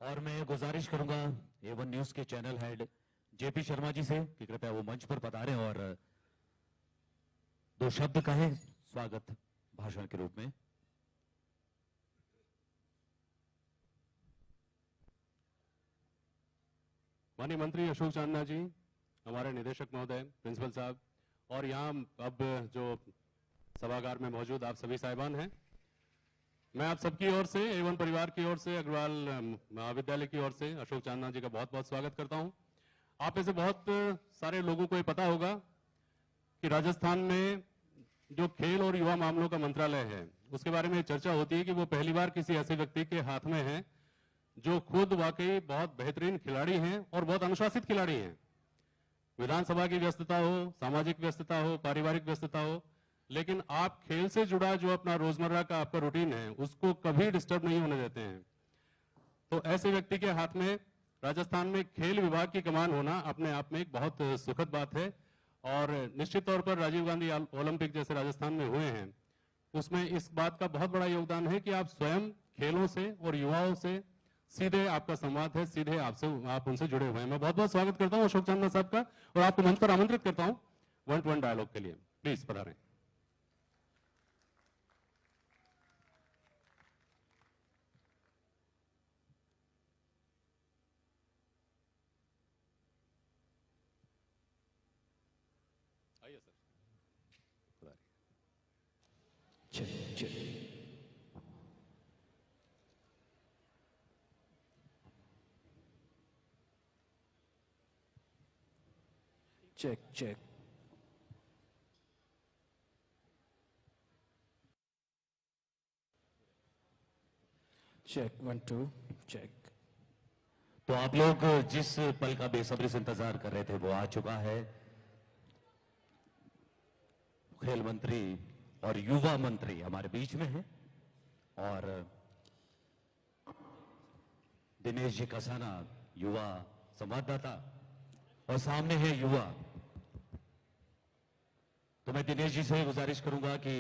और मैं गुजारिश करूंगा A1 न्यूज के channel head JP Sharma ji से कि कृपया वो मंच पर पधारें और दो शब्द कहें स्वागत भाषण के रूप में। माननीय मंत्री अशोक चांदना जी, हमारे निदेशक महोदय, प्रिंसिपल साहब और यहाँ अब जो सभागार में मौजूद आप सभी साहिबान हैं, मैं आप सबकी ओर से A1 परिवार की ओर से अग्रवाल महाविद्यालय की ओर से अशोक चांदना जी का बहुत बहुत स्वागत करता हूं। आप में से बहुत सारे लोगों को ये पता होगा कि राजस्थान में जो खेल और युवा मामलों का मंत्रालय है उसके बारे में चर्चा होती है कि वो पहली बार किसी ऐसे व्यक्ति के हाथ में है जो खुद वाकई बहुत बेहतरीन खिलाड़ी हैं और बहुत अनुशासित खिलाड़ी हैं। विधानसभा की व्यस्तता हो, सामाजिक व्यस्तता हो, पारिवारिक व्यस्तता हो, लेकिन आप खेल से जुड़ा जो अपना रोजमर्रा का आपका रूटीन है उसको कभी डिस्टर्ब नहीं होने देते हैं। तो ऐसे व्यक्ति के हाथ में राजस्थान में खेल विभाग की कमान होना अपने आप में एक बहुत सुखद बात है और निश्चित तौर पर राजीव गांधी ओलंपिक जैसे राजस्थान में हुए हैं उसमें इस बात का बहुत बड़ा योगदान है कि आप स्वयं खेलों से और युवाओं से सीधे आपका संवाद है, सीधे आप उनसे जुड़े हुए हैं। मैं बहुत बहुत स्वागत करता हूं अशोक चांदना साहब का और आपको मंच पर आमंत्रित करता हूं 1-to-1 डायलॉग के लिए। प्लीज पधारें। आइए सर, पधारिए। Check check check check check 1 2 check. तो आप लोग जिस पल का बेसब्री से इंतजार कर रहे थे वो आ चुका है। खेल मंत्री और युवा मंत्री हमारे बीच में है और दिनेश जी कसाना युवा संवाददाता और सामने है युवा। तो मैं दिनेश जी से गुजारिश करूंगा कि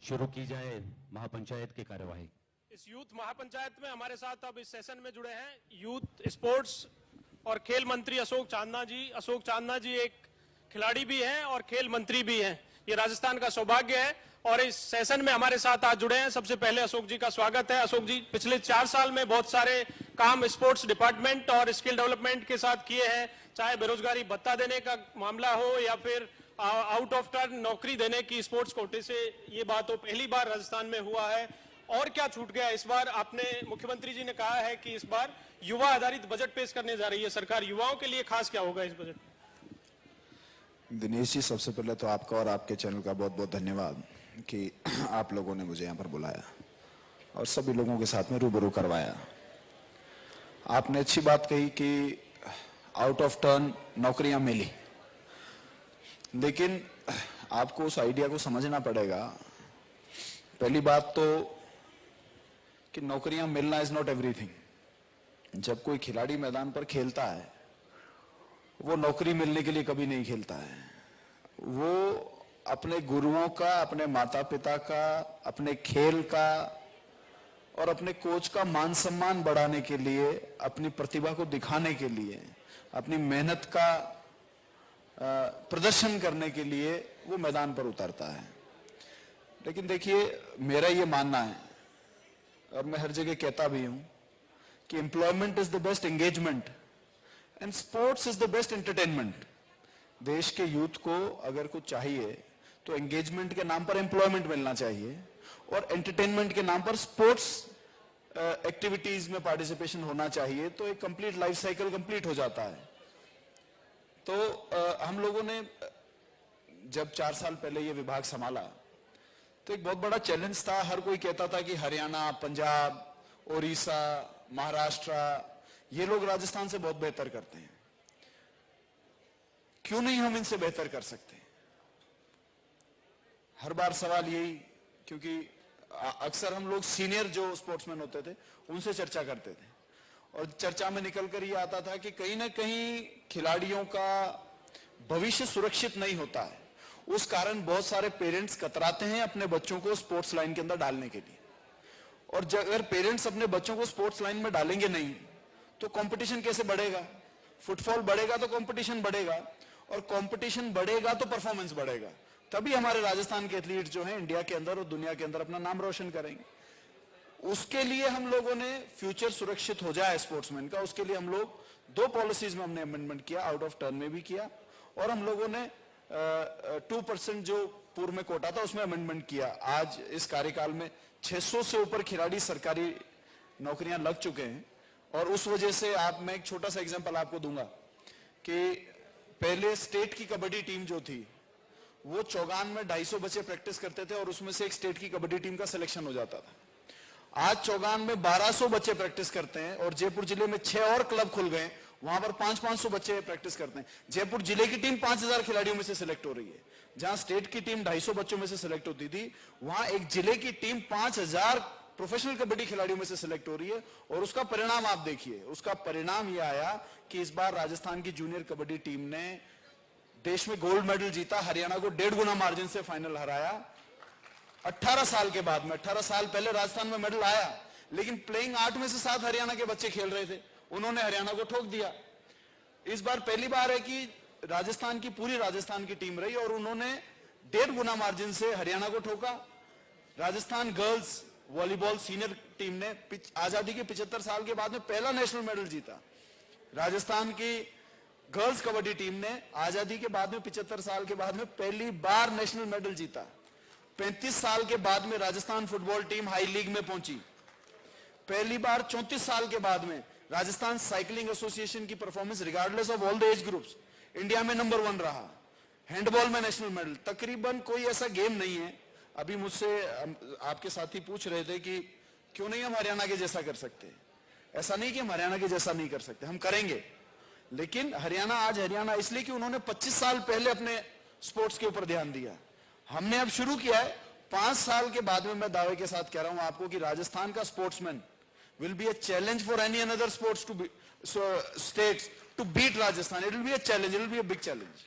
शुरू की जाए महापंचायत की कार्यवाही। इस यूथ महापंचायत में हमारे साथ अब इस सेशन में जुड़े हैं यूथ स्पोर्ट्स और खेल मंत्री अशोक चांदना जी। अशोक चांदना जी एक खिलाड़ी भी हैं और खेल मंत्री भी हैं। ये राजस्थान का सौभाग्य है और इस सेशन में हमारे साथ आज जुड़े हैं। सबसे पहले अशोक जी का स्वागत है। अशोक जी पिछले 4 साल में बहुत सारे काम स्पोर्ट्स डिपार्टमेंट और स्किल डेवलपमेंट के साथ किए हैं, चाहे बेरोजगारी भत्ता देने का मामला हो या फिर आउट ऑफ टर्न नौकरी देने की स्पोर्ट्स कोटे से ये बात हो, पहली बार राजस्थान में हुआ है। और क्या छूट गया इस बार? आपने मुख्यमंत्री जी ने कहा है कि इस बार युवा आधारित बजट पेश करने जा रही है सरकार। युवाओं के लिए खास क्या होगा इस बजट? दिनेश जी, सबसे पहले तो आपका और आपके चैनल का बहुत बहुत धन्यवाद कि आप लोगों ने मुझे यहाँ पर बुलाया और सभी लोगों के साथ में रूबरू करवाया। आपने अच्छी बात कही कि आउट ऑफ टर्न नौकरियां मिली, लेकिन आपको उस आइडिया को समझना पड़ेगा। पहली बात तो कि नौकरियां मिलना इज नॉट एवरीथिंग। जब कोई खिलाड़ी मैदान पर खेलता है वो नौकरी मिलने के लिए कभी नहीं खेलता है। वो अपने गुरुओं का, अपने माता पिता का, अपने खेल का और अपने कोच का मान सम्मान बढ़ाने के लिए, अपनी प्रतिभा को दिखाने के लिए, अपनी मेहनत का प्रदर्शन करने के लिए वो मैदान पर उतरता है। लेकिन देखिए, मेरा ये मानना है और मैं हर जगह कहता भी हूं कि employment is the best engagement and sports is the best entertainment. देश के यूथ को अगर कुछ चाहिए तो एंगेजमेंट के नाम पर एम्प्लॉयमेंट मिलना चाहिए और एंटरटेनमेंट के नाम पर स्पोर्ट्स एक्टिविटीज में पार्टिसिपेशन होना चाहिए। तो एक कंप्लीट लाइफ साइकिल कंप्लीट हो जाता है। तो हम लोगों ने जब 4 साल पहले ये विभाग संभाला तो एक बहुत बड़ा चैलेंज था। हर कोई कहता था कि हरियाणा, पंजाब, ओडिशा, महाराष्ट्र, ये लोग राजस्थान से बहुत बेहतर करते हैं, क्यों नहीं हम इनसे बेहतर कर सकते? हर बार सवाल यही, क्योंकि अक्सर हम लोग सीनियर जो स्पोर्ट्समैन होते थे उनसे चर्चा करते थे और चर्चा में निकलकर ये आता था कि कहीं ना कहीं खिलाड़ियों का भविष्य सुरक्षित नहीं होता है। उस कारण बहुत सारे पेरेंट्स कतराते हैं अपने बच्चों को स्पोर्ट्स लाइन के अंदर डालने के लिए और अगर पेरेंट्स अपने बच्चों को स्पोर्ट्स लाइन में डालेंगे नहीं तो कंपटीशन कैसे बढ़ेगा? फुटफॉल बढ़ेगा तो कंपटीशन बढ़ेगा, और कंपटीशन बढ़ेगा तो परफॉर्मेंस बढ़ेगा, तभी हमारे राजस्थान के एथलीट जो हैं इंडिया के अंदर और दुनिया के अंदर अपना नाम रोशन करेंगे। उसके लिए हम लोगों ने फ्यूचर सुरक्षित हो जाए स्पोर्ट्समैन का, उसके लिए हम लोग 2 पॉलिसीज में हमने अमेंडमेंट किया, आउट ऑफ टर्न में भी किया, और हम लोगों ने 2% जो पूर्व में कोटा था उसमें अमेंडमेंट किया। आज इस कार्यकाल में 600 से ऊपर खिलाड़ी सरकारी नौकरियां लग चुके हैं, और उस वजह से मैं एक छोटा सा एग्जांपल आपको दूंगा कि पहले स्टेट की कबड्डी टीम जो थी वो चौगान में 250 बच्चे प्रैक्टिस करते थे और उसमें से एक स्टेट की कबड्डी टीम का सिलेक्शन हो जाता था। आज चौगान में 1200 बच्चे प्रैक्टिस करते हैं, और जयपुर जिले में 6 और क्लब खुल गए, वहां पर 500-500 बच्चे प्रैक्टिस करते हैं। जयपुर जिले की टीम 5000 खिलाड़ियों में से सिलेक्ट हो रही है, जहां स्टेट की टीम 250 बच्चों में से सिलेक्ट होती थी, वहां एक जिले की टीम 5000 प्रोफेशनल कबड्डी खिलाड़ियों में से सिलेक्ट हो रही है। और उसका परिणाम आप देखिए, उसका परिणाम यह आया कि इस बार राजस्थान की जूनियर कबड्डी टीम ने देश में गोल्ड मेडल जीता, हरियाणा को 1.5 गुना मार्जिन से फाइनल हराया 18 साल के बाद में। 18 साल पहले राजस्थान में मेडल आया, लेकिन प्लेइंग 8 में से 7 हरियाणा के बच्चे खेल रहे थे, उन्होंने हरियाणा को ठोक दिया। इस बार पहली बार है कि राजस्थान की पूरी राजस्थान की टीम रही और उन्होंने 1.5 गुना मार्जिन से हरियाणा को ठोका। Rajasthan girls volleyball senior team ने आजादी के 75 साल के बाद में पहला नेशनल मेडल जीता। राजस्थान की गर्ल्स कबड्डी टीम ने आजादी के बाद में 75 साल के बाद में पहली बार नेशनल मेडल जीता। 35 साल के बाद में Rajasthan football team high league में पहुंची। पहली बार 34 साल के बाद में राजस्थान साइकिलिंग एसोसिएशन की performance regardless of all the age groups India में नंबर 1 रहा। हैंडबॉल में नेशनल मेडल। तकरीबन कोई ऐसा गेम नहीं है, अभी मुझसे आपके साथी पूछ रहे थे कि क्यों नहीं हम हरियाणा के जैसा कर सकते। ऐसा नहीं कि हम हरियाणा के जैसा नहीं कर सकते, हम करेंगे, लेकिन हरियाणा आज हरियाणा इसलिए कि उन्होंने 25 साल पहले अपने स्पोर्ट्स के ऊपर ध्यान दिया। हमने अब शुरू किया है। 5 साल के बाद में मैं दावे के साथ कह रहा हूं आपको कि राजस्थान का sportsman will be a challenge for any another sports to be states to beat Rajasthan. It will be a challenge. It will be a big challenge.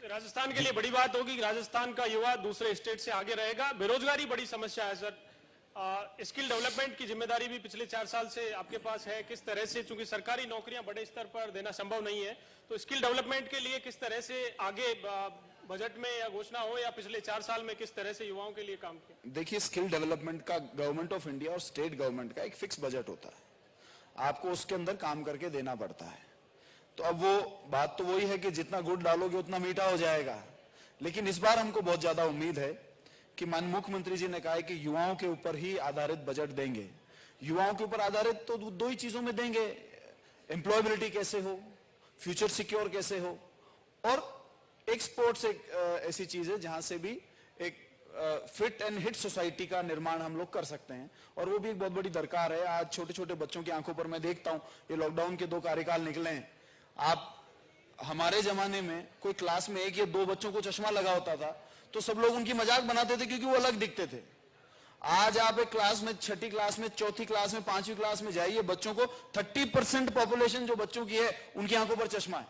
Rajasthan के लिए बड़ी बात होगी कि राजस्थान का युवा दूसरे स्टेट से आगे रहेगा। बेरोजगारी बड़ी समस्या है सर। स्किल डेवलपमेंट की जिम्मेदारी भी पिछले 4 साल से आपके पास है। किस तरह से, चूंकि सरकारी नौकरियां बड़े स्तर पर देना संभव नहीं है, तो स्किल डेवलपमेंट के लिए किस तरह से आगे बजट में या घोषणा हो या पिछले 4 साल में किस तरह से युवाओं के लिए काम किया? देखिए, स्किल डेवलपमेंट का गवर्नमेंट ऑफ इंडिया और स्टेट गवर्नमेंट का एक फिक्स बजट होता है, आपको उसके अंदर काम करके देना पड़ता है। तो अब वो बात तो वही है कि जितना गुड़ डालोगे उतना मीठा हो जाएगा। लेकिन इस बार हमको बहुत ज्यादा उम्मीद है कि माननीय मुख्यमंत्री जी ने कहा है कि युवाओं के ऊपर ही आधारित बजट देंगे। युवाओं के ऊपर आधारित तो 2 ही चीजों में देंगे, एम्प्लॉयबिलिटी कैसे हो, फ्यूचर सिक्योर कैसे हो, और एक स्पोर्ट्स एक ऐसी चीज है जहां से भी एक फिट एंड हिट सोसाइटी का निर्माण हम लोग कर सकते हैं, और वो भी एक बहुत बड़ी दरकार है। आज छोटे छोटे बच्चों की आंखों पर मैं देखता हूं, ये लॉकडाउन के 2 कार्यकाल निकले हैं। आप हमारे जमाने में कोई क्लास में 1 या 2 बच्चों को चश्मा लगा होता था तो सब लोग उनकी मजाक बनाते थे क्योंकि वो अलग दिखते थे। आज आप एक क्लास में 6ठी क्लास में, 4थी क्लास में, 5वीं क्लास में जाइए, बच्चों को 30% पॉपुलेशन जो बच्चों की है उनकी आंखों पर चश्मा है।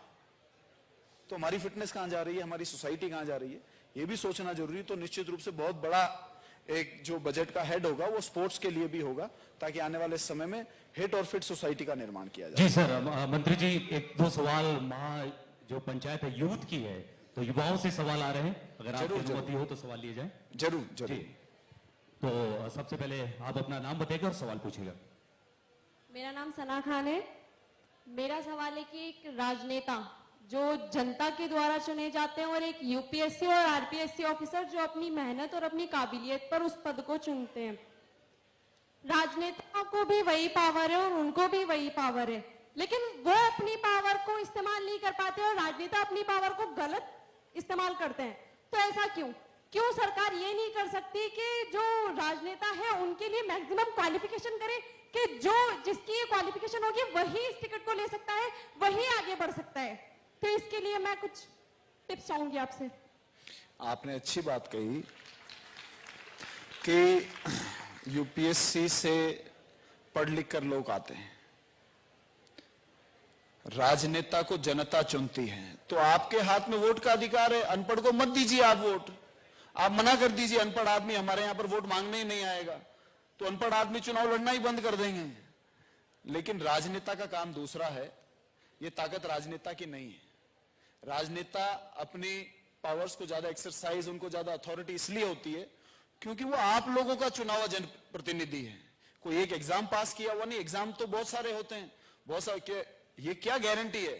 तो हमारी फिटनेस कहां जा रही है, हमारी सोसाइटी कहां जा रही है, ये भी सोचना जरूरी। तो निश्चित रूप से बहुत बड़ा एक जो बजट का हेड होगा वो स्पोर्ट्स के लिए भी होगा, ताकि आने वाले समय में हिट और फिट सोसाइटी का निर्माण किया जाए। जी सर, मंत्री जी 1-2 सवाल जो पंचायत है यूथ की है, तो युवाओं से सवाल आ रहे हैं, अगर आपकी अनुमति हो तो सवाल लिए जाए। जरूर जरूर। तो सबसे पहले आप अपना नाम बताइएगा और सवाल पूछिएगा। मेरा नाम सना खान है। मेरा सवाल है कि एक राजनेता जो जनता के द्वारा चुने जाते हैं और एक यूपीएससी और आरपीएससी ऑफिसर जो अपनी मेहनत और अपनी काबिलियत पर उस पद को चुनते हैं, राजनेताओं को भी वही पावर है और उनको भी वही पावर है, लेकिन वो अपनी पावर को इस्तेमाल नहीं कर पाते और राजनेता अपनी पावर को गलत इस्तेमाल करते हैं। तो ऐसा क्यों सरकार ये नहीं कर सकती कि जो राजनेता है उनके लिए मैक्सिमम क्वालिफिकेशन करे कि जो जिसकी ये क्वालिफिकेशन होगी वही इस टिकट को ले सकता है, वही आगे बढ़ सकता है। तो इसके लिए मैं कुछ टिप्स चाहूंगी आपसे। आपने अच्छी बात कही कि यूपीएससी से पढ़ लिख कर लोग आते हैं, राजनेता को जनता चुनती है, तो आपके हाथ में वोट का अधिकार है। अनपढ़ को मत दीजिए आप वोट, आप मना कर दीजिए, अनपढ़ आदमी हमारे यहां पर वोट मांगने ही नहीं आएगा। तो अनपढ़ आदमी चुनाव लड़ना ही बंद कर देंगे। लेकिन राजनेता का काम दूसरा है। ये ताकत राजनेता की नहीं है। राजनेता अपनी पावर्स को ज्यादा एक्सरसाइज, उनको ज्यादा अथॉरिटी इसलिए होती है क्योंकि वो आप लोगों का चुनाव जनप्रतिनिधि है। कोई एक एग्जाम पास किया हुआ नहीं, एग्जाम तो बहुत सारे होते हैं, बहुत सारे। ये क्या गारंटी है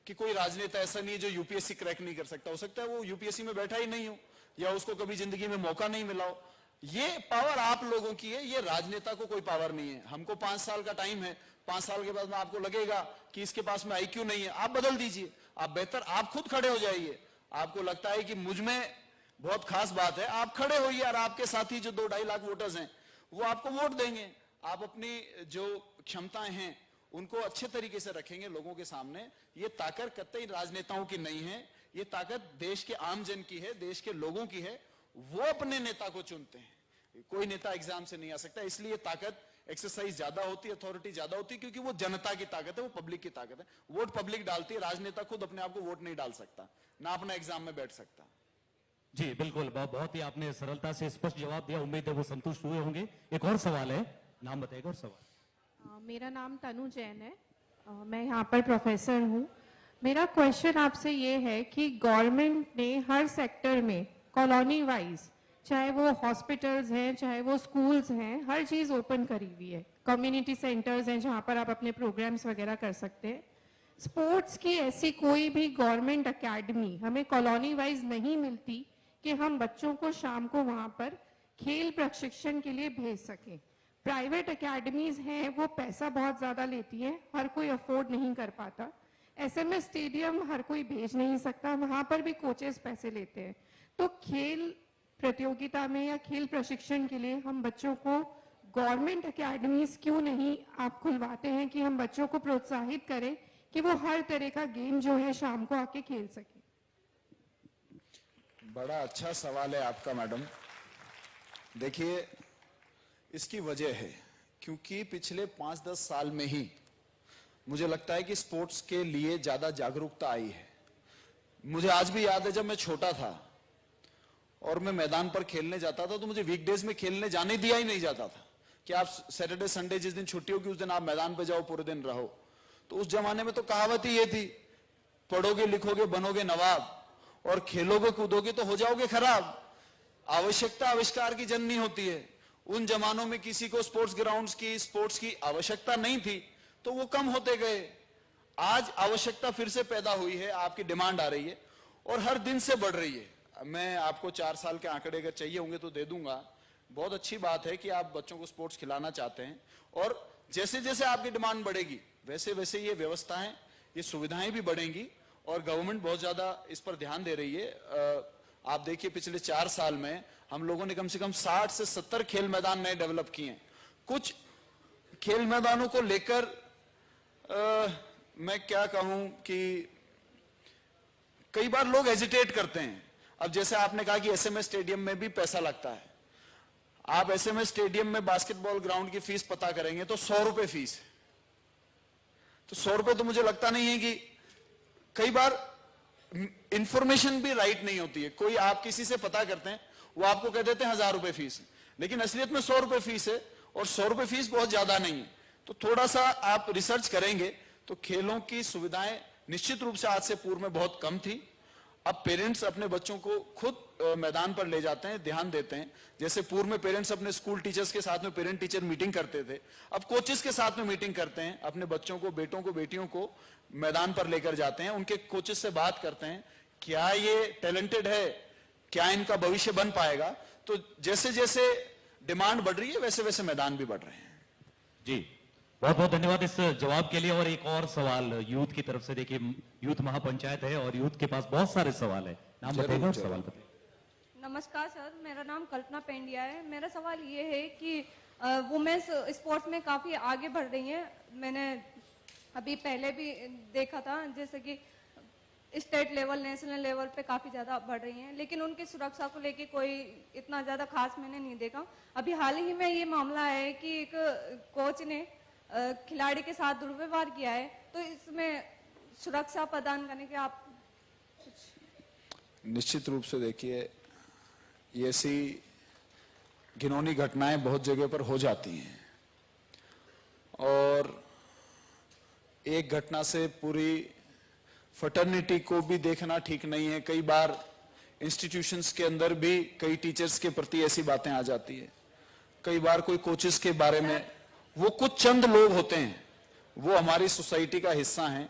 कि कोई राजनेता ऐसा नहीं है जो यूपीएससी क्रैक नहीं कर सकता? हो सकता है वो यूपीएससी में बैठा ही नहीं हो, या उसको कभी जिंदगी में मौका नहीं मिला हो। ये पावर आप लोगों की है, ये राजनेता को कोई पावर नहीं है। हमको 5 साल का टाइम है, 5 साल के बाद में आपको लगेगा कि इसके पास में आईक्यू नहीं है, आप बदल दीजिए। आप बेहतर आप खुद खड़े हो जाइए। आपको लगता है कि मुझ में बहुत खास बात है, आप खड़े होइए और आपके साथी जो 2-2.5 लाख वोटर्स हैं वो आपको वोट देंगे। आप अपनी जो क्षमताएं हैं उनको अच्छे तरीके से रखेंगे लोगों के सामने। ये ताकत कतई राजनेताओं की नहीं है, ये ताकत देश के आम जन की है, देश के लोगों की है। वो अपने नेता को चुनते हैं, कोई नेता एग्जाम से नहीं आ सकता। इसलिए ताकत एक्सरसाइज ज्यादा होती है, अथॉरिटी ज्यादा होती है, क्योंकि वो जनता की ताकत है, वो पब्लिक की ताकत है। वोट पब्लिक डालती है, राजनेता खुद अपने आप को वोट नहीं डाल सकता, ना अपना एग्जाम में बैठ सकता। जी बिल्कुल, बहुत ही आपने सरलता से स्पष्ट जवाब दिया। उम्मीद है वो संतुष्ट हुए होंगे। एक और सवाल है, नाम बताइएगा और सवाल। मेरा नाम तनु जैन है। मैं यहाँ पर प्रोफेसर हूँ। मेरा क्वेश्चन आपसे ये है कि गवर्नमेंट ने हर सेक्टर में कॉलोनी वाइज, चाहे वो हॉस्पिटल्स हैं, चाहे वो स्कूल्स हैं, हर चीज़ ओपन करी हुई है। कम्युनिटी सेंटर्स हैं जहाँ पर आप अपने प्रोग्राम्स वगैरह कर सकते हैं। स्पोर्ट्स की ऐसी कोई भी गवर्नमेंट एकेडमी हमें कॉलोनी वाइज नहीं मिलती कि हम बच्चों को शाम को वहाँ पर खेल प्रशिक्षण के लिए भेज सकें। प्राइवेट एकेडमीज हैं, वो पैसा बहुत ज़्यादा लेती हैं, हर कोई अफोर्ड नहीं कर पाता। एसएमएस स्टेडियम हर कोई भेज नहीं सकता, वहाँ पर भी कोचेस पैसे लेते हैं। तो खेल प्रतियोगिता में या खेल प्रशिक्षण के लिए हम बच्चों को गवर्नमेंट एकेडमीज क्यों नहीं आप खुलवाते हैं कि हम बच्चों को प्रोत्साहित करें कि वो हर तरह का गेम जो है शाम को आके खेल सके? बड़ा अच्छा सवाल है आपका मैडम। देखिए, इसकी वजह है क्योंकि पिछले 5-10 साल में ही मुझे लगता है कि स्पोर्ट्स के लिए ज्यादा जागरूकता आई है। मुझे आज भी याद है जब मैं छोटा था और मैं मैदान पर खेलने जाता था तो मुझे वीकडेज में खेलने जाने दिया ही नहीं जाता था कि आप सैटरडे संडे जिस दिन छुट्टी होगी उस दिन आप मैदान पे जाओ, पूरे दिन रहो। तो उस जमाने में तो कहावत ही ये थी, पढ़ोगे लिखोगे बनोगे नवाब और खेलोगे कूदोगे तो हो जाओगे खराब। आवश्यकता आविष्कार की जननी होती है। उन जमानों में किसी को स्पोर्ट्स ग्राउंड्स की, स्पोर्ट्स की आवश्यकता नहीं थी तो वो कम होते गए। आज आवश्यकता फिर से पैदा हुई है, आपकी डिमांड आ रही है और हर दिन से बढ़ रही है। मैं आपको 4 साल के आंकड़े अगर चाहिए होंगे तो दे दूंगा। बहुत अच्छी बात है कि आप बच्चों को स्पोर्ट्स खिलाना चाहते हैं और जैसे जैसे आपकी डिमांड बढ़ेगी वैसे वैसे ये व्यवस्थाएं, ये सुविधाएं भी बढ़ेंगी और गवर्नमेंट बहुत ज्यादा इस पर ध्यान दे रही है। आप देखिए पिछले 4 साल में हम लोगों ने कम से कम 60 से 70 खेल मैदान नए डेवलप किए हैं। कुछ खेल मैदानों को लेकर मैं क्या कहूं कि कई बार लोग हेजिटेट करते हैं। अब जैसे आपने कहा कि एसएमएस स्टेडियम में भी पैसा लगता है। आप एसएमएस स्टेडियम में बास्केटबॉल ग्राउंड की फीस पता करेंगे तो 100 रुपए फीस है। तो 100 रुपए तो मुझे लगता नहीं है कि, कई बार इंफॉर्मेशन भी राइट नहीं होती है। कोई आप किसी से पता करते हैं वो आपको कह देते हैं 1000 रुपए फीस है, लेकिन असलियत में 100 रुपए फीस है और 100 रुपए फीस बहुत ज्यादा नहीं है। तो थोड़ा सा आप रिसर्च करेंगे तो खेलों की सुविधाएं निश्चित रूप से आज से पूर्व में बहुत कम थी। अब पेरेंट्स अपने बच्चों को खुद मैदान पर ले जाते हैं, ध्यान देते हैं। जैसे पूर्व में पेरेंट्स अपने स्कूल टीचर्स के साथ में पेरेंट टीचर मीटिंग करते थे, अब कोचेस के साथ में मीटिंग करते हैं। अपने बच्चों को, बेटों को, बेटियों को मैदान पर लेकर जाते हैं, उनके कोचेस से बात करते हैं, क्या ये टैलेंटेड है, क्या इनका भविष्य बन पाएगा। तो जैसे जैसे डिमांड बढ़ रही है वैसे वैसे मैदान भी बढ़ रहे हैं। जी बहुत बहुत धन्यवाद इस जवाब के लिए। और एक और सवाल यूथ की तरफ से। देखिए, यूथ महापंचायत है और यूथ के पास बहुत सारे सवाल है। नाम बताइएगा और सवाल बताइए। नमस्कार सर, मेरा नाम कल्पना पेंडिया है। मेरा सवाल ये है कि वुमेन्स स्पोर्ट्स में काफ़ी आगे बढ़ रही हैं। मैंने अभी पहले भी देखा था जैसे कि स्टेट लेवल, नेशनल लेवल पे काफ़ी ज़्यादा बढ़ रही हैं, लेकिन उनकी सुरक्षा को लेके कोई इतना ज़्यादा खास मैंने नहीं देखा। अभी हाल ही में ये मामला है कि एक कोच ने खिलाड़ी के साथ दुर्व्यवहार किया है, तो इसमें सुरक्षा प्रदान करने के आप निश्चित रूप से देखिए, ये ऐसी घिनौनी घटनाएं बहुत जगह पर हो जाती हैं और एक घटना से पूरी फटर्निटी को भी देखना ठीक नहीं है। कई बार इंस्टीट्यूशंस के अंदर भी कई टीचर्स के प्रति ऐसी बातें आ जाती है। कई बार कोई कोचेस के बारे में, वो कुछ चंद लोग होते हैं, वो हमारी सोसाइटी का हिस्सा हैं।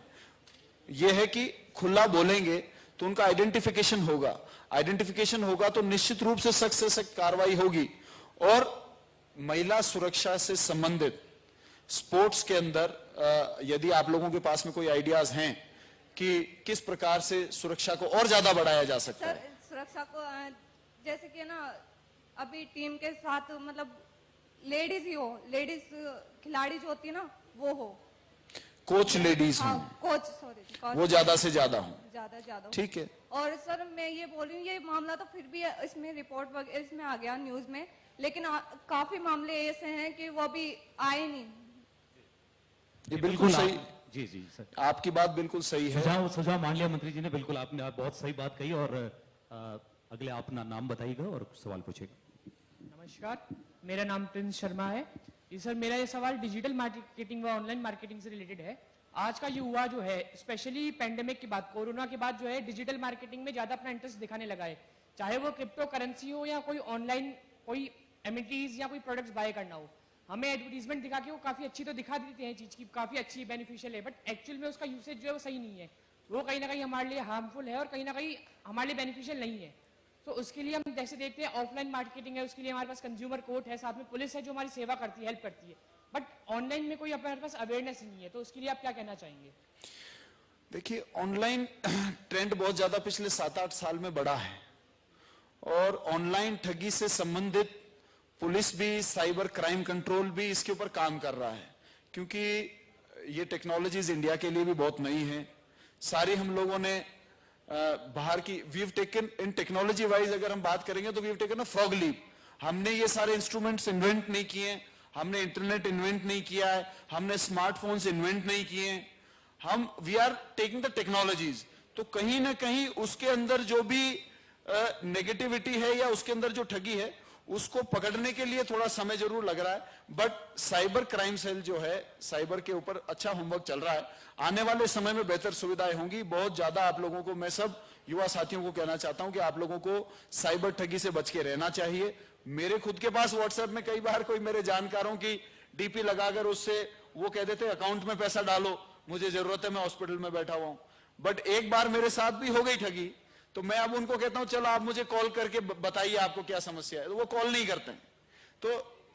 यह है कि खुला बोलेंगे तो उनका आइडेंटिफिकेशन होगा, आइडेंटिफिकेशन होगा तो निश्चित रूप से सख्त से सख्त कार्रवाई होगी। और महिला सुरक्षा से संबंधित स्पोर्ट्स के अंदर यदि आप लोगों के पास में कोई आइडियाज हैं कि किस प्रकार से सुरक्षा को और ज्यादा बढ़ाया जा सकता सर है। सुरक्षा को जैसे कि ना अभी टीम के साथ मतलब लेडीज ही हो, लेडीज खिलाड़ी जो होती है ना वो हो, कोच लेडीज हाँ हैं, कोच, सॉरी वो ज्यादा से ज्यादा हो। ज्यादा ठीक है। और सर मैं ये बोल रही हूँ, ये मामला तो फिर भी इसमें रिपोर्ट इसमें आ गया न्यूज में, लेकिन काफी मामले ऐसे हैं कि वो अभी आए नहीं। ये बिल्कुल सही, जी जी सर, आपकी बात बिल्कुल सही है। सुझाव मान लिया मंत्री जी ने, बिल्कुल आपने आप बहुत सही बात कही। और अगले आप अपना नाम बताइएगा और सवाल पूछेगा। नमस्कार, मेरा नाम प्रिंस शर्मा है। ये सर मेरा ये सवाल डिजिटल मार्केटिंग व ऑनलाइन मार्केटिंग से रिलेटेड है। आज का युवा जो है स्पेशली पेंडेमिक के बाद, कोरोना के बाद जो है डिजिटल मार्केटिंग में ज्यादा अपना इंटरेस्ट दिखाने लगा है, चाहे वो क्रिप्टो करेंसी हो या कोई ऑनलाइन कोई एमिनिटीज या कोई प्रोडक्ट्स बाय करना हो। हमें एडवर्टीजमेंट दिखा के वो काफी अच्छी तो दिखा देते हैं चीज की, काफी अच्छी बेनिफिशियल है, बट एक्चुअल में उसका यूसेज जो है वो सही नहीं है। वो कहीं ना कहीं हमारे लिए हार्मफुल है और कहीं ना कहीं हमारे लिए बेनिफिशियल नहीं है। तो उसके लिए हम जैसे देखते हैं ऑफलाइन मार्केटिंग है, उसके लिए हमारे पास कंज्यूमर कोर्ट है, साथ में पुलिस है जो हमारी सेवा करती है, हेल्प करती है, बट ऑनलाइन में कोई हमारे पास अवेयरनेस नहीं है। तो उसके लिए आप क्या कहना चाहेंगे? देखिए, ऑनलाइन ट्रेंड बहुत ज्यादा पिछले 7-8 साल में बढ़ा है और ऑनलाइन ठगी से संबंधित पुलिस भी, साइबर क्राइम कंट्रोल भी इसके ऊपर काम कर रहा है, क्योंकि ये टेक्नोलॉजीज इंडिया के लिए भी बहुत नई है। सारी हम लोगों ने बाहर की, we have taken in technology wise अगर हम बात करेंगे तो we have taken a frog leap. हमने ये सारे इंस्ट्रूमेंट्स इन्वेंट नहीं किए, हमने इंटरनेट इन्वेंट नहीं किया है, हमने स्मार्टफोन्स इन्वेंट नहीं किए, हम we are taking the technologies. तो कहीं ना कहीं उसके अंदर जो भी नेगेटिविटी है या उसके अंदर जो ठगी है उसको पकड़ने के लिए थोड़ा समय जरूर लग रहा है, बट साइबर क्राइम सेल जो है, साइबर के ऊपर अच्छा होमवर्क चल रहा है। आने वाले समय में बेहतर सुविधाएं होंगी। बहुत ज्यादा आप लोगों को, मैं सब युवा साथियों को कहना चाहता हूं कि आप लोगों को साइबर ठगी से बच के रहना चाहिए। मेरे खुद के पास व्हाट्सएप में कई बार कोई मेरे जानकारों की डीपी लगाकर उससे वो कह देते अकाउंट में पैसा डालो, मुझे जरूरत है, मैं हॉस्पिटल में बैठा हुआ हूं। बट एक बार मेरे साथ भी हो गई ठगी, तो मैं अब उनको कहता हूं चलो आप मुझे कॉल करके बताइए आपको क्या समस्या है, तो वो कॉल नहीं करते हैं। तो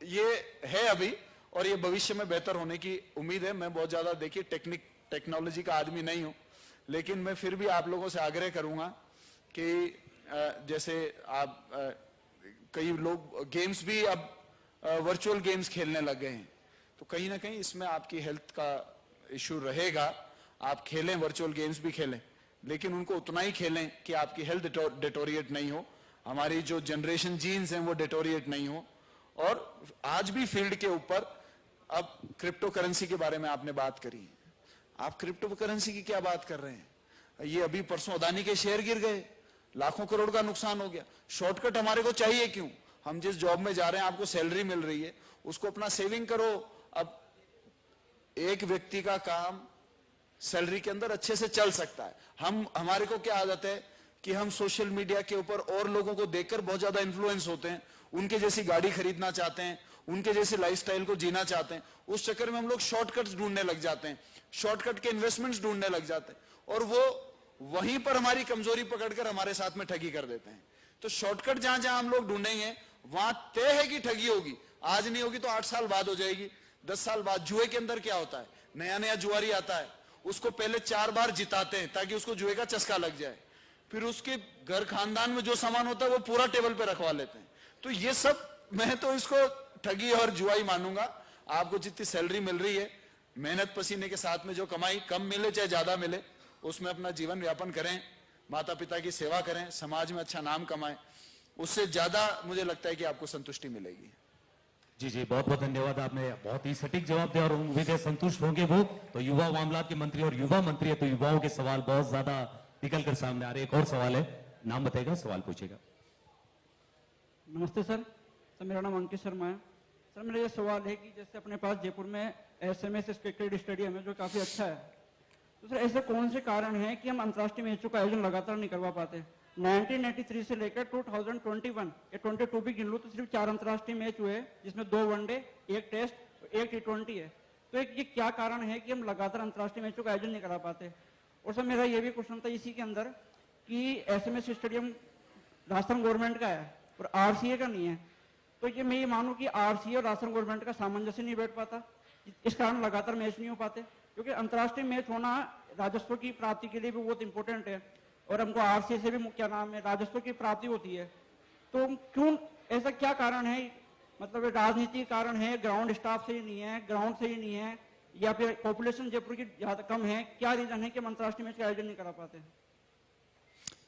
ये है अभी, और ये भविष्य में बेहतर होने की उम्मीद है। मैं बहुत ज्यादा, देखिए, टेक्नोलॉजी का आदमी नहीं हूं, लेकिन मैं फिर भी आप लोगों से आग्रह करूंगा कि जैसे आप कई लोग गेम्स भी अब वर्चुअल गेम्स खेलने लग गए हैं, तो कहीं ना कहीं इसमें आपकी हेल्थ का इश्यू रहेगा। आप खेलें, वर्चुअल गेम्स भी खेलें, लेकिन उनको उतना ही खेलें कि आपकी हेल्थ डिटोरिएट नहीं हो, हमारी जो जनरेशन जीन्स हैं वो डिटोरिएट नहीं हो। और आज भी फील्ड के ऊपर, अब क्रिप्टो करेंसी के बारे में आपने बात करी, आप क्रिप्टो करेंसी की क्या बात कर रहे हैं? ये अभी परसों अदानी के शेयर गिर गए, लाखों करोड़ का नुकसान हो गया। शॉर्टकट हमारे को चाहिए क्यों? हम जिस जॉब में जा रहे हैं, आपको सैलरी मिल रही है, उसको अपना सेविंग करो। अब एक व्यक्ति का काम सैलरी के अंदर अच्छे से चल सकता है। हमारे को क्या आदत है कि हम सोशल मीडिया के ऊपर और लोगों को देखकर बहुत ज्यादा इन्फ्लुएंस होते हैं, उनके जैसी गाड़ी खरीदना चाहते हैं, उनके जैसे लाइफस्टाइल को जीना चाहते हैं। उस चक्कर में हम लोग शॉर्टकट्स ढूंढने लग जाते हैं, शॉर्टकट के इन्वेस्टमेंट्स ढूंढने लग जाते हैं, और वो वहीं पर हमारी कमजोरी पकड़कर हमारे साथ में ठगी कर देते हैं। तो शॉर्टकट जहां जहां हम लोग ढूंढेंगे वहां तय है कि ठगी होगी। आज नहीं होगी तो 8 साल बाद हो जाएगी, 10 साल बाद। जुए के अंदर क्या होता है, नया नया जुआरी आता है, उसको पहले 4 बार जिताते हैं ताकि उसको जुए का चस्का लग जाए, फिर उसके घर खानदान में जो सामान होता है वो पूरा टेबल पे रखवा लेते हैं। तो ये सब, मैं तो इसको ठगी और जुआ ही मानूंगा। आपको जितनी सैलरी मिल रही है, मेहनत पसीने के साथ में जो कमाई, कम मिले चाहे ज्यादा मिले, उसमें अपना जीवन यापन करें, माता पिता की सेवा करें, समाज में अच्छा नाम कमाएं, उससे ज्यादा मुझे लगता है कि आपको संतुष्टि मिलेगी। जी जी, बहुत बहुत धन्यवाद। आपने बहुत ही सटीक जवाब दिया और उम्मीद है संतुष्ट होंगे वो। तो युवा मामलात के मंत्री और युवा मंत्री है, तो युवाओं के सवाल बहुत ज्यादा निकल कर सामने आ रहे। एक और सवाल है, नाम बताएगा, सवाल पूछेगा। नमस्ते सर, सर मेरा नाम अंकित शर्मा है। सर मेरा ये सवाल है कि जैसे अपने पास जयपुर में SMS क्रिकेट स्टेडियम है जो काफ़ी अच्छा है, तो सर ऐसे कौन से कारण हैं कि हम अंतर्राष्ट्रीय मैचों का आयोजन लगातार नहीं करवा पाते? 1983 से लेकर 2021 या 22 भी गिन लो तो सिर्फ 4 अंतर्राष्ट्रीय मैच हुए, जिसमें 2 वनडे, 1 टेस्ट, 1 T20 है। तो ये क्या कारण है कि हम लगातार अंतर्राष्ट्रीय मैचों का आयोजन नहीं करा पाते? और सर मेरा ये भी क्वेश्चन था इसी के अंदर कि SMS स्टेडियम राजस्थान गवर्नमेंट का है और RCA का नहीं है, तो ये मैं ये मानूं कि RCA और राजस्थान गवर्नमेंट का सामंजस्य नहीं बैठ पाता, इस कारण लगातार मैच नहीं हो पाते, क्योंकि अंतर्राष्ट्रीय मैच होना राजस्व की प्राप्ति के लिए भी बहुत इंपॉर्टेंट है और हमको RCA से भी क्या नाम है राजस्व की प्राप्ति होती है। तो क्यों ऐसा क्या कारण है? मतलब राजनीतिक कारण है, ग्राउंड स्टाफ सही नहीं है, ग्राउंड सही नहीं है, या फिर पॉपुलेशन जयपुर की ज्यादा कम है? क्या रीजन है कि हम अंतर्राष्ट्रीय मैच का आयोजन नहीं करा पाते?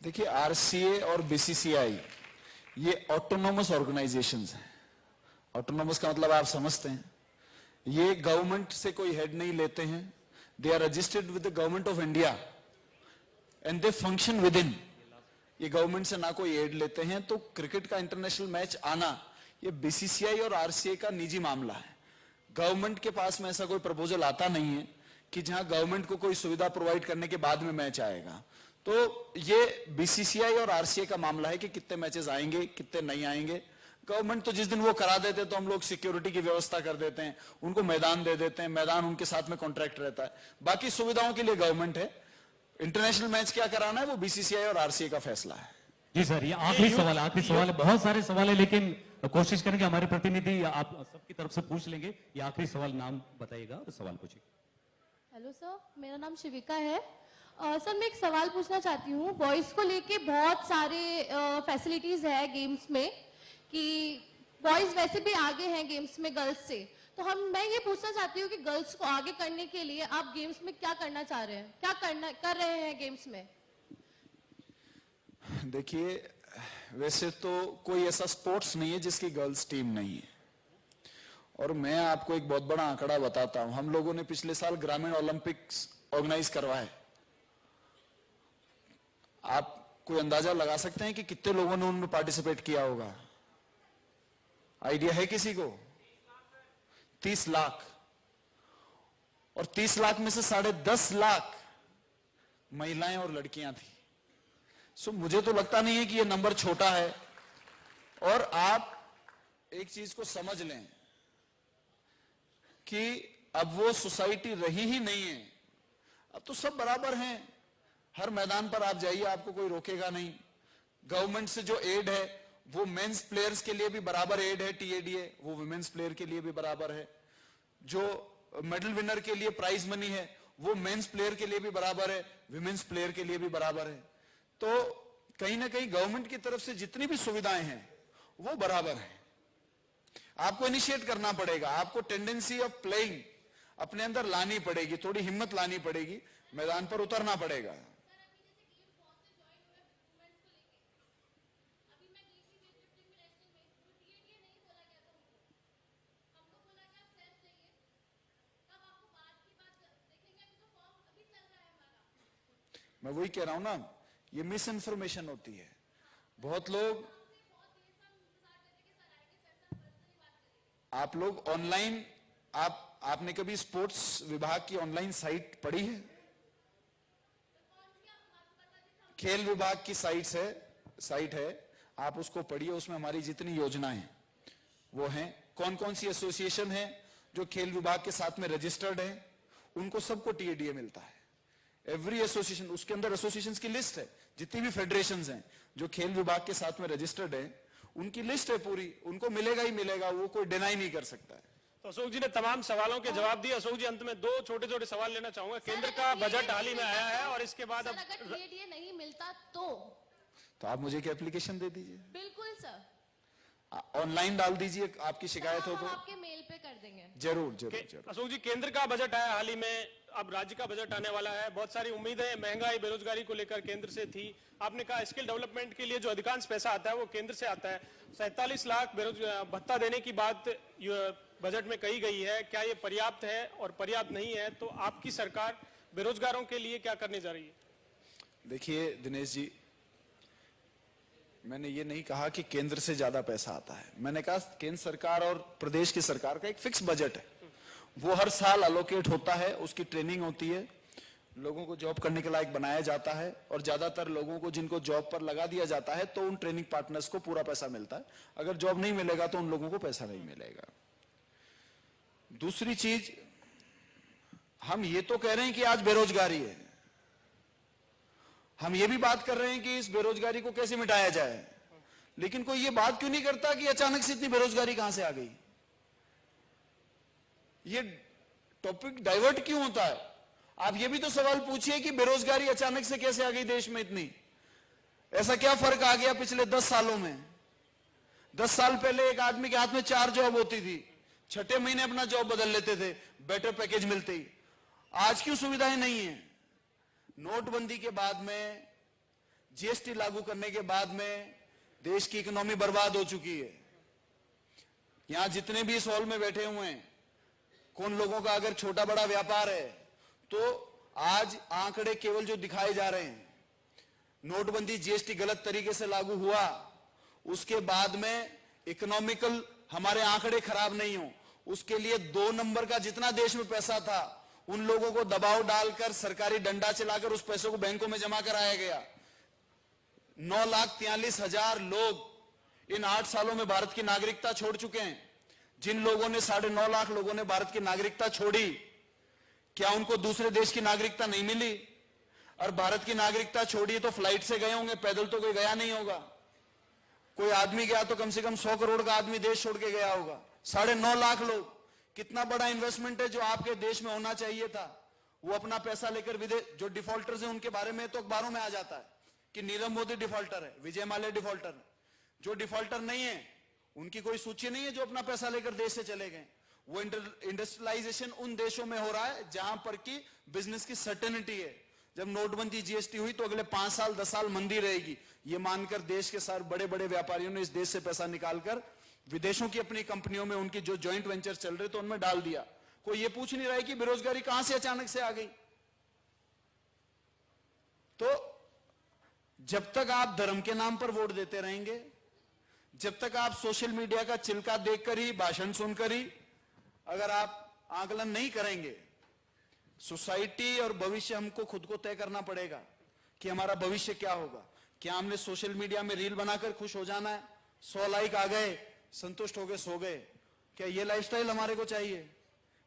देखिए, RCA और BCCI ये ऑटोनोमस ऑर्गेनाइजेशंस हैं। ऑटोनोमस का मतलब आप समझते हैं, ये गवर्नमेंट से कोई हेड नहीं लेते हैं, they are registered with the government of India and they function within. ये गवर्नमेंट से ना कोई एड लेते हैं, तो क्रिकेट का इंटरनेशनल मैच आना ये BCCI और RCA का निजी मामला है। गवर्नमेंट के पास में ऐसा कोई प्रपोजल आता नहीं है कि जहां गवर्नमेंट को कोई सुविधा प्रोवाइड करने के बाद में मैच आएगा। तो ये BCCI और RCA का मामला है कि कितने मैचेस आएंगे, कितने नहीं आएंगे। गवर्नमेंट तो जिस दिन वो करा देते तो हम लोग सिक्योरिटी की व्यवस्था कर देते हैं, उनको मैदान दे देते हैं, मैदान उनके साथ में कॉन्ट्रैक्ट रहता है, बाकी सुविधाओं के लिए गवर्नमेंट है। इंटरनेशनल मैच क्या कराना है वो BCCI और RCA का फैसला है। जी सर, ये आखिरी सवाल है, बहुत सारे सवाल है, लेकिन कोशिश करेंगे हमारे प्रतिनिधि आप सबकी तरफ से पूछ लेंगे। ये आखिरी सवाल, नाम बताइएगा और सवाल पूछिए। हेलो सर, मेरा नाम शिविका है। सर मैं एक सवाल पूछना चाहती हूँ। बॉयज को लेके बहुत सारे फैसिलिटीज है गेम्स में कि बॉयज वैसे भी आगे हैं गेम्स में गर्ल्स से, तो मैं ये पूछना चाहती हूँ कि गर्ल्स को आगे करने के लिए आप गेम्स में क्या करना चाह रहे हैं, क्या कर रहे हैं गेम्स में? देखिए, वैसे तो कोई ऐसा स्पोर्ट्स नहीं है जिसकी गर्ल्स टीम नहीं है, और मैं आपको एक बहुत बड़ा आंकड़ा बताता हूं। हम लोगों ने पिछले साल ग्रामीण ओलंपिक्स ऑर्गेनाइज करवाए। आप कोई अंदाजा लगा सकते हैं कि कितने लोगों ने उनमें पार्टिसिपेट किया होगा? आइडिया है किसी को? 30 लाख, और 30 लाख में से 10.5 लाख महिलाएं और लड़कियां थी। सो मुझे तो लगता नहीं है कि यह नंबर छोटा है। और आप एक चीज को समझ लें कि अब वो सोसाइटी रही ही नहीं है, अब तो सब बराबर हैं। हर मैदान पर आप जाइए, आपको कोई रोकेगा नहीं। गवर्नमेंट से जो एड है वो मेंस प्लेयर्स के लिए भी बराबर एड है, TADA, वो वुमेन्स प्लेयर के लिए भी बराबर है। जो मेडल विनर के लिए प्राइज मनी है वो मेंस प्लेयर के लिए भी बराबर है, विमेन्स प्लेयर के लिए भी बराबर है। तो कहीं ना कहीं गवर्नमेंट की तरफ से जितनी भी सुविधाएं हैं वो बराबर है। आपको इनिशिएट करना पड़ेगा, आपको टेंडेंसी ऑफ प्लेइंग अपने अंदर लानी पड़ेगी, थोड़ी हिम्मत लानी पड़ेगी, मैदान पर उतरना पड़ेगा। मैं वही कह रहा हूं ना, ये मिस इन्फॉर्मेशन होती है। बहुत लोग, आप लोग ऑनलाइन, आपने कभी स्पोर्ट्स विभाग की ऑनलाइन साइट पढ़ी है? खेल विभाग की साइट है, आप उसको पढ़िए। उसमें हमारी जितनी योजनाएं हैं वो हैं। कौन कौन सी एसोसिएशन है जो खेल विभाग के साथ में रजिस्टर्ड है, उनको सबको TADA मिलता है। एवरी एसोसिएशन, उसके अंदर एसोसिएशंस की लिस्ट है, जितनी भी फेडरेशंस हैं जो खेल विभाग के साथ में रजिस्टर्ड है, उनकी लिस्ट है पूरी, उनको मिलेगा ही मिलेगा, वो कोई डिनाई नहीं कर सकता है। तो अशोक जी ने तमाम सवालों के जवाब दिए। अशोक जी, अंत में 2 छोटे-छोटे सवाल लेना चाहूंगा। केंद्र का बजट हाल ही में आया है और इसके बाद अब अगर TADA नहीं मिलता तो आप मुझे एक एप्लीकेशन दे दीजिए, बिल्कुल सर, ऑनलाइन डाल दीजिए, आपकी शिकायत हो तो आपके मेल पे कर देंगे। जरूर। अशोक जी, केंद्र का बजट आया हाल ही में, अब राज्य का बजट आने वाला है। बहुत सारी उम्मीदें महंगाई, बेरोजगारी को लेकर केंद्र से थी। आपने कहा स्किल डेवलपमेंट के लिए जो अधिकांश पैसा आता है वो केंद्र से आता है। 47 लाख भत्ता देने की बात बजट में कही गई है। क्या ये पर्याप्त है? और पर्याप्त नहीं है तो आपकी सरकार बेरोजगारों के लिए क्या करने जा रही है? देखिए दिनेश जी, मैंने ये नहीं कहा कि केंद्र से ज्यादा पैसा आता है, मैंने कहा केंद्र सरकार और प्रदेश की सरकार का एक फिक्स बजट है, वो हर साल अलोकेट होता है, उसकी ट्रेनिंग होती है, लोगों को जॉब करने के लायक बनाया जाता है, और ज्यादातर लोगों को जिनको जॉब पर लगा दिया जाता है तो उन ट्रेनिंग पार्टनर्स को पूरा पैसा मिलता है। अगर जॉब नहीं मिलेगा तो उन लोगों को पैसा नहीं मिलेगा। दूसरी चीज, हम ये तो कह रहे हैं कि आज बेरोजगारी है, हम ये भी बात कर रहे हैं कि इस बेरोजगारी को कैसे मिटाया जाए, लेकिन कोई ये बात क्यों नहीं करता कि अचानक से इतनी बेरोजगारी कहां से आ गई? ये टॉपिक डाइवर्ट क्यों होता है? आप ये भी तो सवाल पूछिए कि बेरोजगारी अचानक से कैसे आ गई देश में इतनी? ऐसा क्या फर्क आ गया पिछले 10 सालों में? 10 साल पहले एक आदमी के हाथ में 4 जॉब होती थी, 6ठे महीने अपना जॉब बदल लेते थे, बेटर पैकेज मिलते ही। आज क्यों सुविधाएं नहीं है? नोटबंदी के बाद में, जीएसटी लागू करने के बाद में देश की इकोनॉमी बर्बाद हो चुकी है। यहां जितने भी इस हॉल में बैठे हुए हैं, कौन लोगों का अगर छोटा बड़ा व्यापार है तो आज आंकड़े केवल जो दिखाए जा रहे हैं, नोटबंदी जीएसटी गलत तरीके से लागू हुआ, उसके बाद में इकोनॉमिकल हमारे आंकड़े खराब नहीं हो, उसके लिए 2 नंबर का जितना देश में पैसा था उन लोगों को दबाव डालकर सरकारी डंडा चलाकर उस पैसों को बैंकों में जमा कराया गया। 9,43,000 लोग इन 8 सालों में भारत की नागरिकता छोड़ चुके हैं। जिन लोगों ने 9.5 लाख लोगों ने भारत की नागरिकता छोड़ी, क्या उनको दूसरे देश की नागरिकता नहीं मिली? और भारत की नागरिकता छोड़ी तो फ्लाइट से गए होंगे, पैदल तो कोई गया नहीं होगा। कोई आदमी गया तो कम से कम 100 करोड़ का आदमी देश छोड़ के गया होगा। 9.5 लाख लोग, कितना बड़ा इन्वेस्टमेंट है जो आपके देश में होना चाहिए था। वो अपना पैसा लेकर विदेश, जो डिफॉल्टर्स हैं उनके बारे में तो अखबारों में आ जाता है कि नीरव मोदी डिफॉल्टर है, विजय माल्या डिफॉल्टर है। जो डिफॉल्टर नहीं है उनकी कोई सूची नहीं है जो अपना पैसा लेकर देश से चले गए। वो इंडस्ट्रियलाइजेशन उन देशों में हो रहा है जहां पर की बिजनेस की सर्टेनिटी है। जब नोटबंदी जीएसटी हुई तो अगले 5 साल 10 साल मंदी रहेगी, ये मानकर देश के सारे बड़े बड़े व्यापारियों ने इस देश से पैसा निकालकर विदेशों की अपनी कंपनियों में, उनकी जो जॉइंट वेंचर चल रहे थे उनमें डाल दिया। कोई ये पूछ नहीं रहा है कि बेरोजगारी कहां से अचानक से आ गई। तो जब तक आप धर्म के नाम पर वोट देते रहेंगे, जब तक आप सोशल मीडिया का चिल्का देखकर ही, भाषण सुनकर ही अगर आप आकलन नहीं करेंगे, सोसाइटी और भविष्य हमको खुद को तय करना पड़ेगा कि हमारा भविष्य क्या होगा। क्या हमने सोशल मीडिया में रील बनाकर खुश हो जाना है, 100 लाइक आ गए, संतुष्ट हो गए, सो गए? क्या ये लाइफस्टाइल हमारे को चाहिए?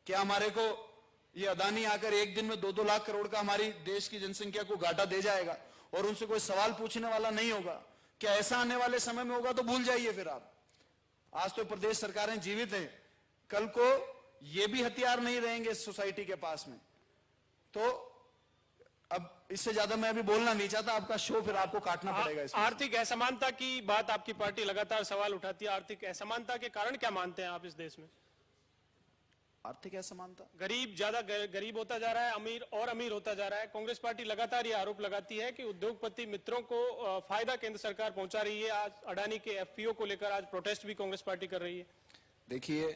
क्या हमारे को ये अदानी आकर एक दिन में 2-2 लाख करोड़ का हमारी देश की जनसंख्या को घाटा दे जाएगा और उनसे कोई सवाल पूछने वाला नहीं होगा? क्या ऐसा आने वाले समय में होगा? तो भूल जाइए फिर आप। आज तो प्रदेश सरकारें जीवित है, कल को ये भी हथियार नहीं रहेंगे सोसाइटी के पास में। तो अब इससे ज्यादा मैं अभी बोलना नहीं चाहता, आपका शो फिर आपको काटना पड़ेगा इसमें। आर्थिक असमानता की बात आपकी पार्टी लगातार सवाल उठाती है। आर्थिक असमानता के कारण क्या मानते हैं आप इस देश में? आर्थिक असमानता, गरीब ज्यादा गरीब होता जा रहा है, अमीर और अमीर होता जा रहा है। कांग्रेस पार्टी लगातार ये आरोप लगाती है कि उद्योगपति मित्रों को फायदा केंद्र सरकार पहुंचा रही है। आज अडानी के एफपीओ को लेकर आज प्रोटेस्ट भी कांग्रेस पार्टी कर रही है। देखिए,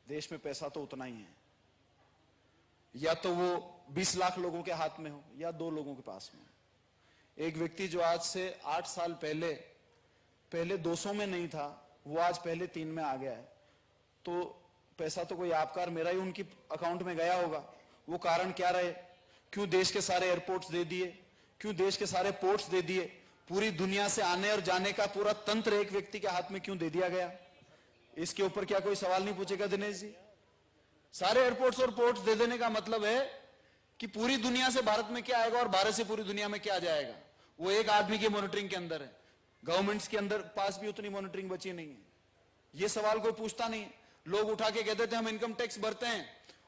देश में पैसा तो उतना ही है, या तो वो 20 लाख लोगों के हाथ में हो या 2 लोगों के पास में। एक व्यक्ति जो आज से 8 साल पहले 200 में नहीं था, वो आज पहले 3 में आ गया है। तो पैसा तो कोई आपका और मेरा ही उनकी अकाउंट में गया होगा। वो कारण क्या रहे? क्यों देश के सारे एयरपोर्ट्स दे दिए? क्यों देश के सारे पोर्ट्स दे दिए? पूरी दुनिया से आने और जाने का पूरा तंत्र एक व्यक्ति के हाथ में क्यों दे दिया गया? इसके ऊपर क्या कोई सवाल नहीं पूछेगा दिनेश जी? सारे एयरपोर्ट्स और पोर्ट्स दे देने का मतलब है कि पूरी दुनिया से भारत में क्या आएगा और भारत से पूरी दुनिया में क्या जाएगा, वो एक आदमी की मॉनिटरिंग के अंदर है। गवर्नमेंट्स के अंदर पास भी उतनी मॉनिटरिंग बची नहीं है। ये सवाल कोई पूछता नहीं। लोग उठा के कहते थे हम इनकम टैक्स भरते हैं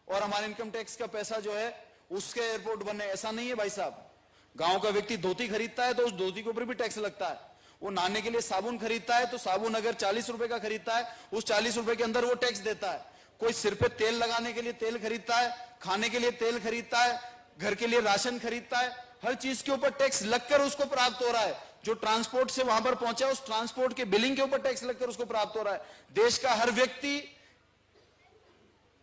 और हमारे इनकम टैक्स का पैसा जो है उसके एयरपोर्ट बने। ऐसा नहीं है भाई साहब। गांव का व्यक्ति धोती खरीदता है तो उस धोती के ऊपर भी टैक्स लगता है। वो नहाने के लिए साबुन खरीदता है तो साबुन अगर 40 रुपए का खरीदता है, उस 40 रुपए के अंदर वो टैक्स देता है। कोई सिर पे तेल लगाने के लिए तेल खरीदता है, खाने के लिए तेल खरीदता है, घर के लिए राशन खरीदता है, हर चीज के ऊपर टैक्स लगकर उसको प्राप्त हो रहा है। जो ट्रांसपोर्ट से वहां पर पहुंचा उस ट्रांसपोर्ट के बिलिंग के ऊपर टैक्स लगकर उसको प्राप्त हो रहा है। देश का हर व्यक्ति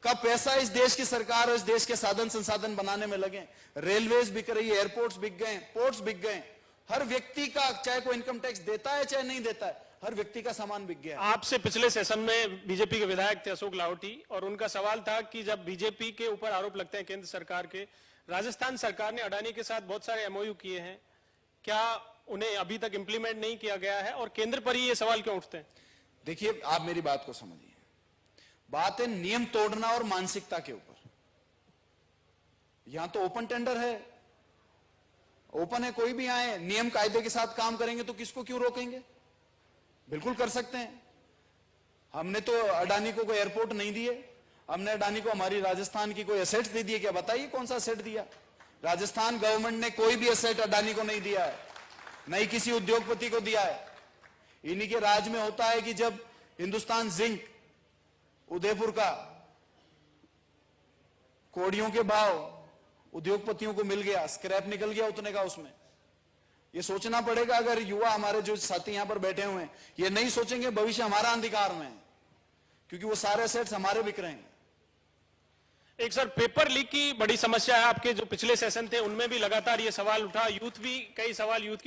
का पैसा इस देश की सरकार और इस देश के साधन संसाधन बनाने में लगे। रेलवेज बिक रही है, एयरपोर्ट्स बिक गए, पोर्ट्स बिक गए, हर व्यक्ति का, चाहे कोई इनकम टैक्स देता है चाहे नहीं देता है, हर व्यक्ति का सामान बिक गया है। आपसे पिछले सेशन में बीजेपी के विधायक थे अशोक लाहोटी, और उनका सवाल था कि जब बीजेपी के ऊपर आरोप लगते हैं केंद्र सरकार के, राजस्थान सरकार ने अडानी के साथ बहुत सारे एमओयू किए हैं, क्या उन्हें अभी तक इंप्लीमेंट नहीं किया गया है और केंद्र पर ही ये सवाल क्यों उठते हैं? देखिए, आप मेरी बात को समझिए। बात है नियम तोड़ना और मानसिकता के ऊपर। यहां तो ओपन टेंडर है, ओपन है, कोई भी आए, नियम कायदे के साथ काम करेंगे तो किसको क्यों रोकेंगे? बिल्कुल कर सकते हैं। हमने तो अडानी को कोई एयरपोर्ट नहीं दिए, हमने अडानी को हमारी राजस्थान की कोई एसेट्स दे दिए क्या? बताइए कौन सा एसेट दिया? राजस्थान गवर्नमेंट ने कोई भी एसेट अडानी को नहीं दिया है, नहीं किसी उद्योगपति को दिया है। इन्हीं के राज में होता है कि जब हिंदुस्तान जिंक उदयपुर का कोड़ियों के भाव उद्योगपतियों को मिल गया, स्क्रैप निकल गया उतने का उसमें। ये सोचना पड़ेगा, अगर युवा हमारे जो साथी यहां पर बैठे हुए हैं ये नहीं सोचेंगे भविष्य हमारा अंधकार में है, क्योंकि वो सारे एसेट्स हमारे बिक रहे हैं। एक सर, पेपर लीक की बड़ी समस्या है। आपके जो पिछले सेशन थे उनमें भी लगातार ये सवाल उठा, यूथ भी कई सवाल यूथ की